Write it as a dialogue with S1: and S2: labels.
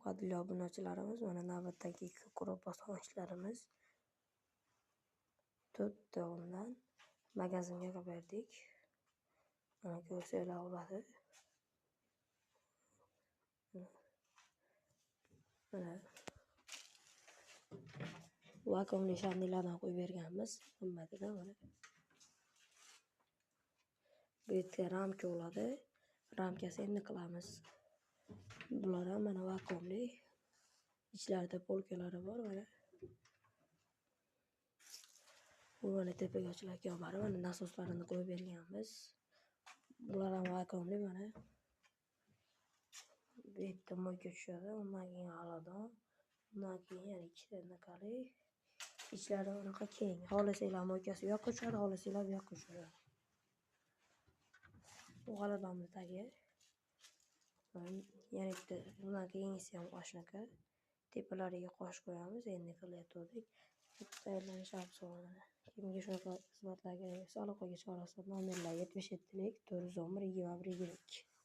S1: Qadrli obunachilarimiz, mana navbatdagi ko'rpa sochlarimiz 4 ta undan magazinga olib berdik. Mana ko'rsanglar bo'ladi. Mana vakuumli shandilardan qo'yib berganmiz. Qimmatida mana. Bu yerda ramka bo'ladi. Ramkasi endi qilamiz. Bular ham mana vakuumli. İchlarida polkalari bor mana. Bu mana tepaga ochilgan kamari, mana nasoslarini qo'yib berganmiz. Bular ham vakuumli mana. Bu yerda moyka tushadi, undan keyin g'aladon, undan keyin yana ikkita anaqali. İchlari unaqa keng. Xohlasanglar moykasi bu yoqqa tushadi, xohlasanglar bu yoqqa tushadi. Bu g'aladonni tagi. Yana bitta undan keyingisi ham oshnaka. Tepalariga qosh qo'yamiz, endi qilayotgandik. Tayyorlanish afzalini. Kimga shunaqa xizmatlar kerak bo'lsa aloqaga chiqa olasiz. Nomerlar 77 411 21 22.